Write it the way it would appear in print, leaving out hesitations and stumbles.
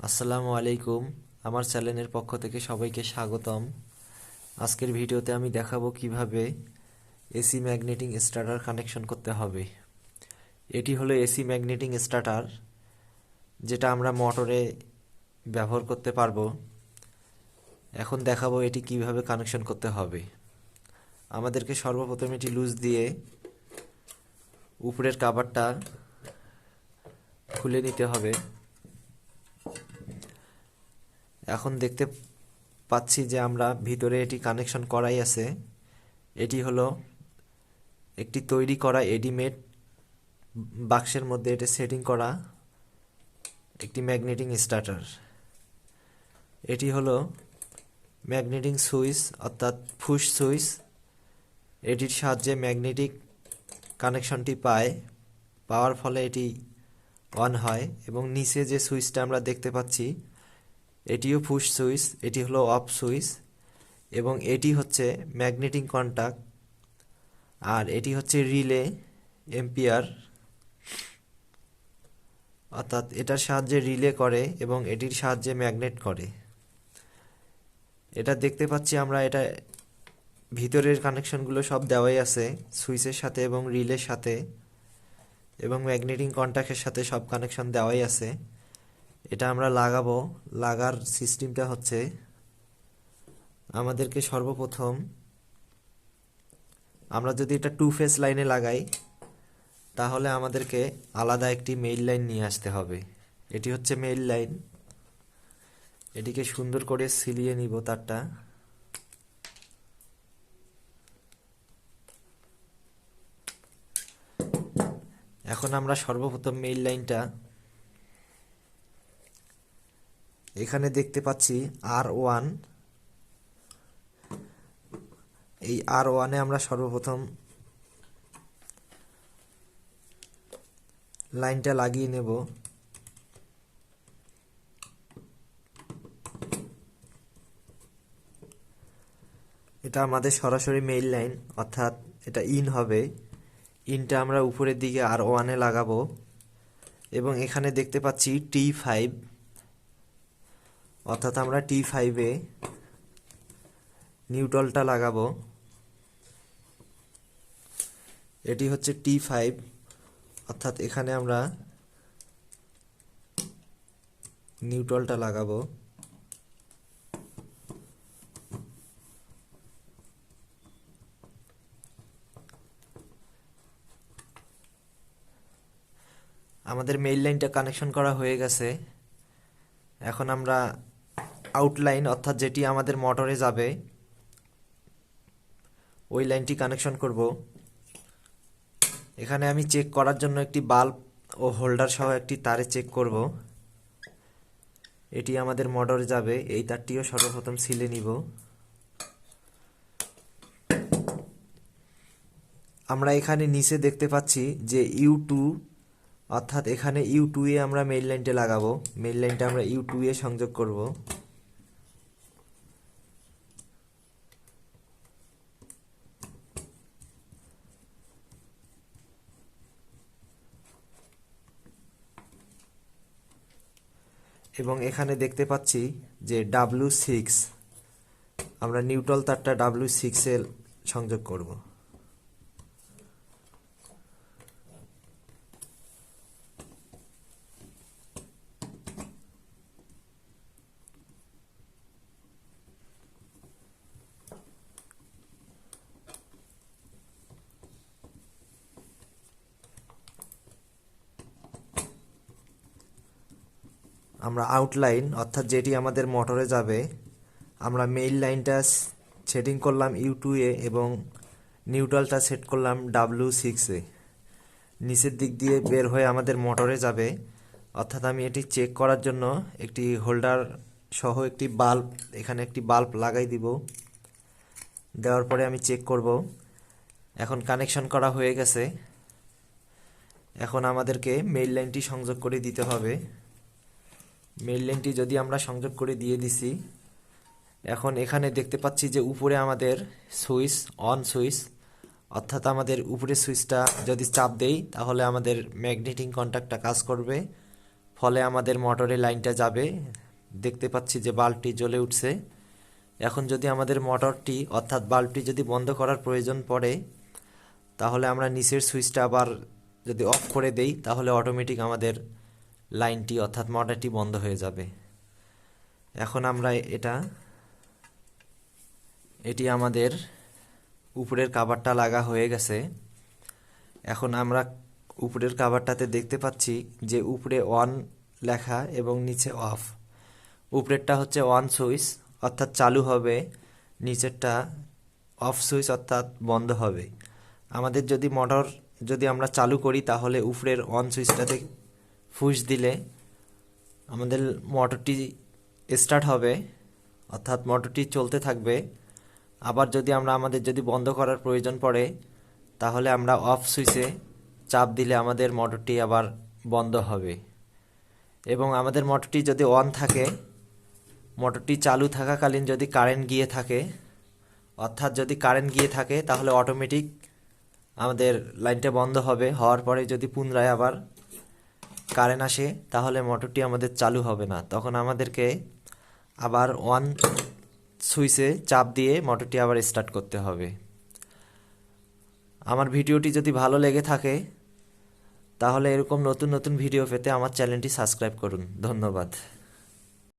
আসসালামু আলাইকুম। আমার চ্যানেলের পক্ষ থেকে সবাইকে স্বাগতম। আজকের ভিডিওতে আমি দেখাবো কিভাবে এসি ম্যাগনেটিং স্টার্টার কানেকশন করতে হবে। এটি হলো এসি ম্যাগনেটিং স্টার্টার, যেটা আমরা মোটরে ব্যবহার করতে পারবো। এখন দেখাবো এটি কিভাবে কানেকশন করতে হবে। আমাদেরকে সর্বপ্রথম এটি লুজ দিয়ে উপরের কভারটা খুলে নিতে হবে। এখন দেখতে পাচ্ছি যে আমরা ভিতরে এটি কানেকশন করাই আছে। এটি হলো একটি তৈরি করা রেডিমেড বাক্সের মধ্যে এটা সেটিং করা একটি ম্যাগনেটিং স্টার্টার। এটি হলো ম্যাগনেটিং সুইচ অর্থাৎ পুশ সুইচ। এটির সাহায্যে ম্যাগনেটিক কানেকশনটি পাওয়ার ফলে এটি অন হয়, এবং নিচে যে সুইচটা আমরা দেখতে পাচ্ছি এটিও পুশ সুইচ, এটি হলো অফ সুইচ, এবং এটি হচ্ছে ম্যাগনেটিং কন্টাক্ট, আর এটি হচ্ছে রিলে এম্পিয়ার, অর্থাৎ এটার সাহায্যে রিলে করে এবং এটির সাহায্যে ম্যাগনেট করে। এটা দেখতে পাচ্ছি আমরা, এটা ভিতরের কানেকশনগুলো সব দেওয়াই আছে সুইচের সাথে এবং রিলের সাথে এবং ম্যাগনেটিং কন্টাক্টের সাথে সব কানেকশন দেওয়াই আছে। এটা আমরা লাগার সিস্টেমটা হচ্ছে, আমাদেরকে সর্বপ্রথম আমরা যদি এটা 2 ফেজ লাইনে লাগাই তাহলে আমাদেরকে আলাদা একটি মেইন লাইন নিয়ে আসতে হবে। এটি হচ্ছে মেইন লাইন। এটিকে সুন্দর করে সিলিয়ে নিব তারটা। এখন আমরা সর্বপ্রথম মেইন লাইনটা এখানে দেখতে পাচ্ছি R1। এই R1-এ আমরা সর্বপ্রথম লাইনটা লাগিয়ে নেব। এটা আমাদের সরাসরি মেইন লাইন, অর্থাৎ এটা ইন হবে। ইনটা আমরা উপরের দিকে R1-এ লাগাবো, এবং এখানে দেখতে পাচ্ছি T5, অর্থাৎ আমরা T5-এ নিউট্রালটা লাগাবো। এটি হচ্ছে T5, অর্থাৎ এখানে আমরা নিউট্রালটা লাগাবো। আমাদের মেইন লাইনটা কানেকশন করা হয়ে গেছে। এখন আমরা আউটলাইন, অর্থাৎ যেটি আমাদের মোটরে যাবে, ওই লাইনটি কানেকশন করব। এখানে আমি চেক করার জন্য একটি বাল্ব ও হোল্ডার সহ একটি তারে চেক করব। এটি আমাদের মোটরে যাবে, এই তারটিও সর্বপ্রথম সিলে নিব। আমরা এখানে নিচে দেখতে পাচ্ছি যে U2, অর্থাৎ এখানে U2-এ আমরা মেইন লাইনটা লাগাবো। মেইন লাইনটা আমরা U2-এ সংযোগ করব। এবং এখানে দেখতে পাচ্ছি যে W6, আমরা নিউট্রাল তারটা W6-এ সংযোগ করব। আমরা আউটলাইন, অর্থাৎ যেটি আমাদের মোটরে যাবে, আমরা মেইন লাইনটা সেটিং করলাম U2-এ এবং নিউট্রালটা সেট করলাম W6-এ। নিচের দিক দিয়ে বের হয়ে আমাদের মোটরে যাবে, অর্থাৎ আমি এটি চেক করার জন্য একটি হোল্ডার সহ একটি বাল্ব, এখানে একটি বাল্ব লাগাই দিব। দেওয়ার পরে আমি চেক করব। এখন কানেকশন করা হয়ে গেছে। এখন আমাদেরকে মেইন লাইনটি সংযোগ করে দিতে হবে। মেইন লাইনটি যদি আমরা সংযোগ করে দিয়ে দিছি, এখন এখানে দেখতে পাচ্ছি যে উপরে আমাদের সুইচ, অন সুইচ, অর্থাৎ আমাদের উপরে সুইচটা যদি চাপ দেই তাহলে আমাদের ম্যাগনেটিং কন্টাক্টটা কাজ করবে, ফলে আমাদের মোটরে লাইনটা যাবে। দেখতে পাচ্ছি যে বাল্বটি জ্বলে উঠছে। এখন যদি আমাদের মোটরটি অর্থাৎ বাল্বটি যদি বন্ধ করার প্রয়োজন পড়ে, তাহলে আমরা নিচের সুইচটা আবার যদি অফ করে দেই, তাহলে অটোমেটিক আমাদের লাইনটি অর্থাৎ মোটরটি বন্ধ হয়ে যাবে। এখন আমরা এটি আমাদের উপরের কভারটা লাগা হয়ে গেছে। এখন আমরা উপরের কভারটাতে দেখতে পাচ্ছি যে উপরে অন লেখা এবং নিচে অফ। উপরেরটা হচ্ছে অন সুইচ অর্থাৎ চালু হবে, নিচেরটা অফ সুইচ অর্থাৎ বন্ধ হবে। আমাদের যদি মোটর যদি আমরা চালু করি, তাহলে উপরের অন সুইচটাতে পুশ দিলে আমাদের মোটরটি স্টার্ট হবে অর্থাৎ মোটরটি চলতে থাকবে। আবার যদি আমাদের যদি বন্ধ করার প্রয়োজন পড়ে, তাহলে আমরা অফ সুইচে চাপ দিলে আমাদের মোটরটি আবার বন্ধ হবে। এবং আমাদের মোটরটি যদি অন থাকে, মোটরটি চালু থাকাকালীন যদি কারেন্ট গিয়ে থাকে, অর্থাৎ যদি কারেন্ট গিয়ে থাকে, তাহলে অটোমেটিক আমাদের লাইনটা বন্ধ হবে। হওয়ার পরে যদি পুনরায় আবার কারেন্ট আসে, তাহলে মোটরটি আমাদের চালু হবে না। তখন আমাদেরকে আবার অন সুইচে চাপ দিয়ে মোটরটি আবার স্টার্ট করতে হবে। আমার ভিডিওটি যদি ভালো লেগে থাকে, তাহলে এরকম নতুন নতুন ভিডিও পেতে আমার চ্যানেলটি সাবস্ক্রাইব করুন। ধন্যবাদ।